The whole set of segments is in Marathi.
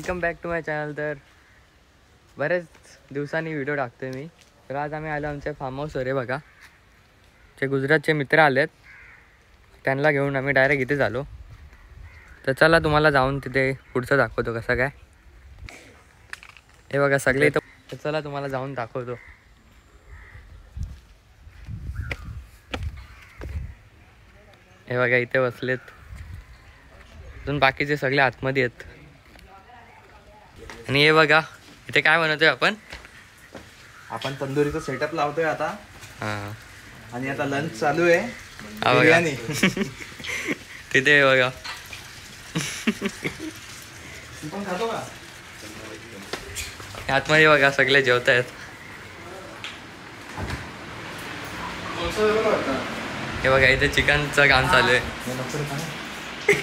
Welcome back to my channel. तर बरेच दिवसांनी व्हिडिओ टाकतोय मी. तर आज आम्ही आलो आमच्या फार्म हाऊसवर आहे बघा. जे गुजरातचे मित्र आलेत त्यांना घेऊन आम्ही डायरेक्ट इथे झालो. तर चला तुम्हाला जाऊन तिथे पुढचं दाखवतो कसं काय. हे बघा सगळे इथं. तर चला तुम्हाला जाऊन दाखवतो. हे बघा इथे बसलेत. अजून बाकीचे सगळे आतमध्ये आहेत. आणि हे बघा इथे काय बनवतोय आपण तंदुरीचा सेटअप लावतोय आता. हां आणि आता लंच चालू आहे. हा बघा तिथे बघा. पण खातो का? आतमध्ये बघा सगळे जेवत आहेत. हे बघा इथे चिकनचं काम चालू आहे.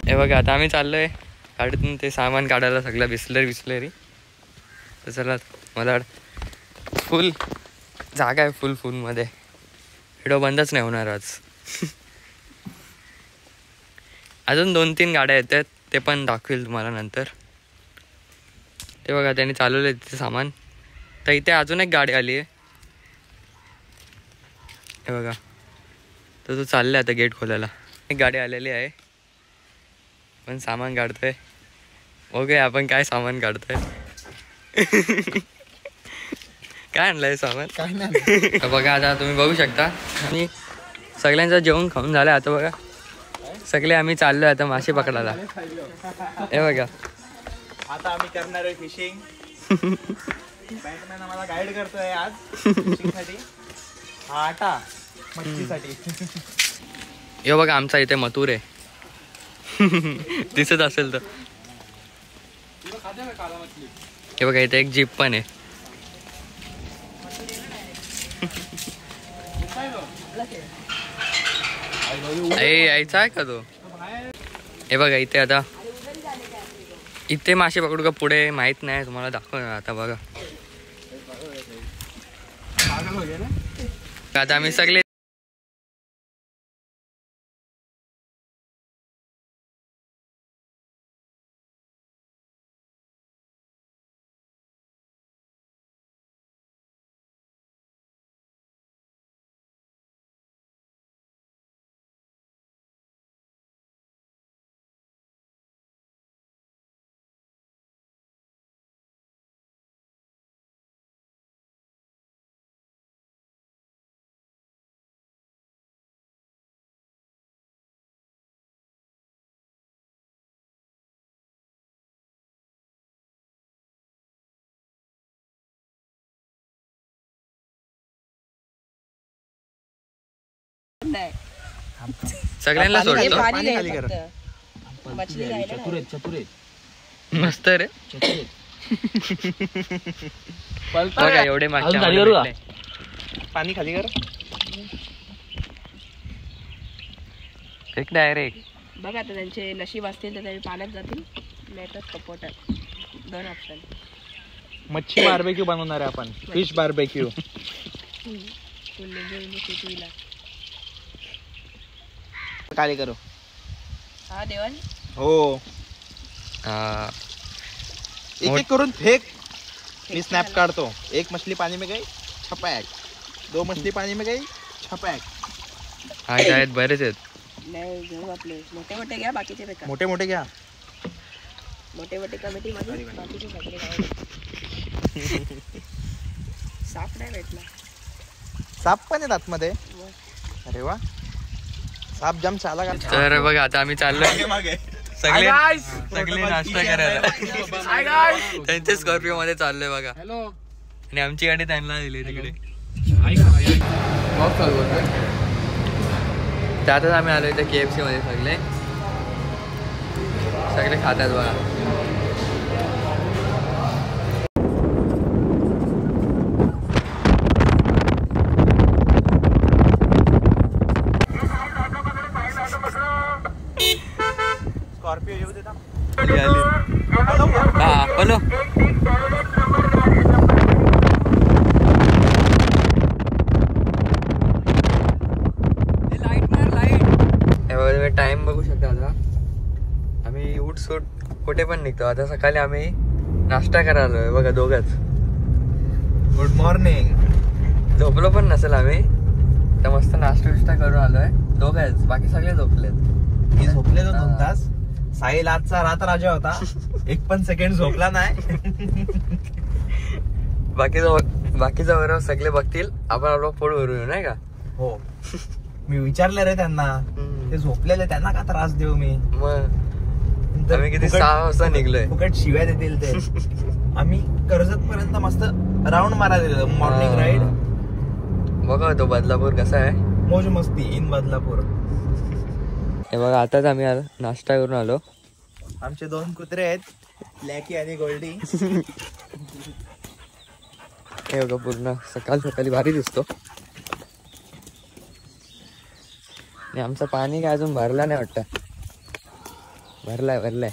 हे बघा आता आम्ही चाललोय गाडीतून ते सामान काढायला सगळं बिस्लरी. तर चला मला फुल जागा आहे फुलमध्ये. व्हिडिओ बंदच नाही होणार आज. अजून 2-3 गाड्या येतात ते पण दाखवेल तुम्हाला नंतर. ते बघा त्यांनी चालवलं तिथे सामान. तर इथे अजून एक गाडी आली आहे. हे बघा तर तो चालला आता गेट खोलायला. एक गाडी आलेली आहे पण सामान काढतोय. ओके आपण काय सामान काढतोय. काय आणलंय सामान काय नाही. बघा आता तुम्ही बघू शकता. आणि सगळ्यांचं जेवण खाऊन झालं. आता बघा सगळे आम्ही चाललोय आता मासे पकडायला. हे बघा आता आम्ही करणार आहे फिशिंग. बॅटमॅन आम्हाला गाईड करतोय आज फिशिंग साठी. हा आटा मच्छीसाठी. हे बघा आमचा इथे मथुर आहे. दिसत असेल तर. हे बघा इथे एक जीप पण आहे. यायचा आहे का तो. हे बघा इथे आता इथे मासे पकडू का पुढे माहित नाही तुम्हाला दाखवणार. आता बघा आता आम्ही सगळे सगळ्यांना सोडतो. मस्त रे. बघा एवढे मागच्या पाणी खाली कर. एक डायरेक्ट बघा आता त्यांचे नशीब असतील तर त्यांनी पाण्यात जातील नाही तर कपोटात. 2 ऑप्शन. मच्छी बार्बेक्यू बनवणार आहे आपण. Fish barbecue. काय करू. हा देवन. हो एक करून फेक. मी स्नॅप काढतो. एक मछली पानी में गई छपैक. 2 मछली पानी में गई छपैक. आहेत बरेच आहेत. नाही घेऊ आपले मोठे मोठे घ्या बाकीचे बेकार. मोठे मोठे घ्या. मोठे कमिटी मध्ये बाकीचे सगळे साप नाही भेटला. साप पण आहेत आतमध्ये. अरे वा साप जम चाला का. तर बघा आता आम्ही चाललोय सगळे नाश्ता करायला. त्यांच्या स्कॉर्पिओ मध्ये चाललोय बघा. आणि आमची गाडी त्यांना दिली तिकडे. त्यातच आम्ही आलो इथे KFC मध्ये. सगळे खातात बघा. स्कॉर्पिओ येऊ देता. हा बोलो. टाइम बघू शकता. आता आम्ही सूट कुठे पण निघतो. आता सकाळी आम्ही नाश्ता करायला बघा दोघच. Good morning. झोपलो पण नसेल आम्ही तर मस्त नाश्ता विष्टा करून आलोय दोघच. बाकी सगळे झोपलेत. मी झोपले 2 तास. साहिल आजचा रात राजा होता. 1 पण सेकंड झोपला नाही. बाकीचा बरोबर सगळे बघतील आपण आपलं पोट भरून येऊ नाही का. हो मी विचारलं रे त्यांना. ते झोपलेले त्यांना का त्रास देऊ मी. मग आम्ही किती 6 वाजता निघलोय. फुकट शिव्या देतील ते. आम्ही कर्जत पर्यंत मस्त राऊंड मारायला मॉर्निंग राईड. बघा तो बदलापूर कसा आहे. मौज मस्ती इन बदलापूर. हे बघा आताच आम्ही नाश्ता करून आलो. आमचे 2 कुत्रे आहेत, ब्लॅकी आणि गोल्डी. हे बघा पूर्ण सकाळी भारी दिसतो. आणि आमचं पाणी काय अजून भरला नाही वाटतं. भरलाय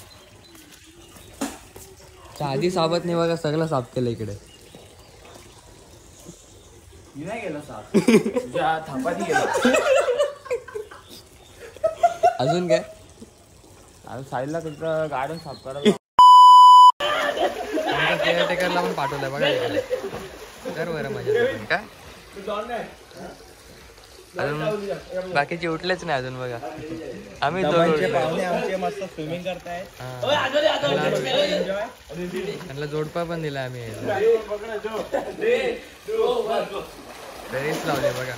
आधी साबत नाही बघा सगळं साफ केलं इकडे. नाही गेला साफ. तुझ्या थापाती गेला. अजून काय साईडला तुझं गार्डन साफ करायला. केअरटेकरला पण पाठवलंय बघा इकडे. कर बरं माझ्या काय अजून बाकीचे उठलेच नाही अजून बघा. आम्ही पाहुणे आमचे मस्त स्विमिंग करतायत. त्यांना जोडपा पण दिला आम्ही. रेस लावले बघा.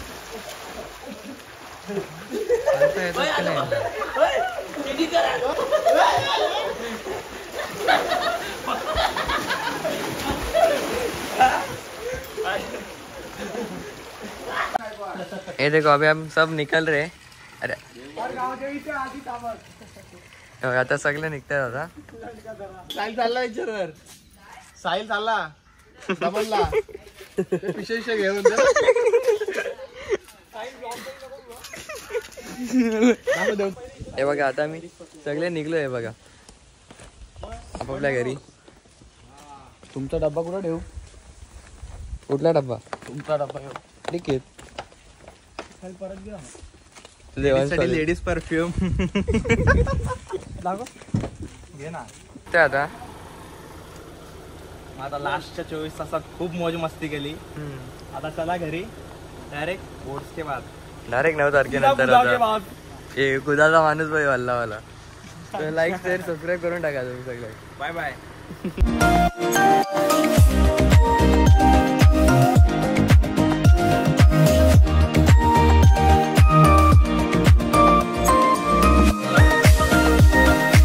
ये देखो अभी हम सब निकल रहे. अरे आता सगळे निघतात आता. साहिल चालला विचार. साहिल चालला डबलला. विशेष घेऊन हे बघा आता मी सगळे निघलोय बघा आपापल्या घरी. तुमचा डब्बा कुठं ठेवू. कुठला डब्बा. तुमचा डब्बा ठीक आहे. परत घ्या. लेडीज परफ्यूम घे ना. ते आता लास्टच्या 24 तासात खूप मौज मस्ती केली. आता चला घरी डायरेक्ट बोट्स के बाद. डायरेक्ट 9 तारखेनंतर आता हे कुदाचा माणूस भाई वाला. लाईक शेअर सबस्क्राईब करून टाका तुम्ही सगळे. Bye bye.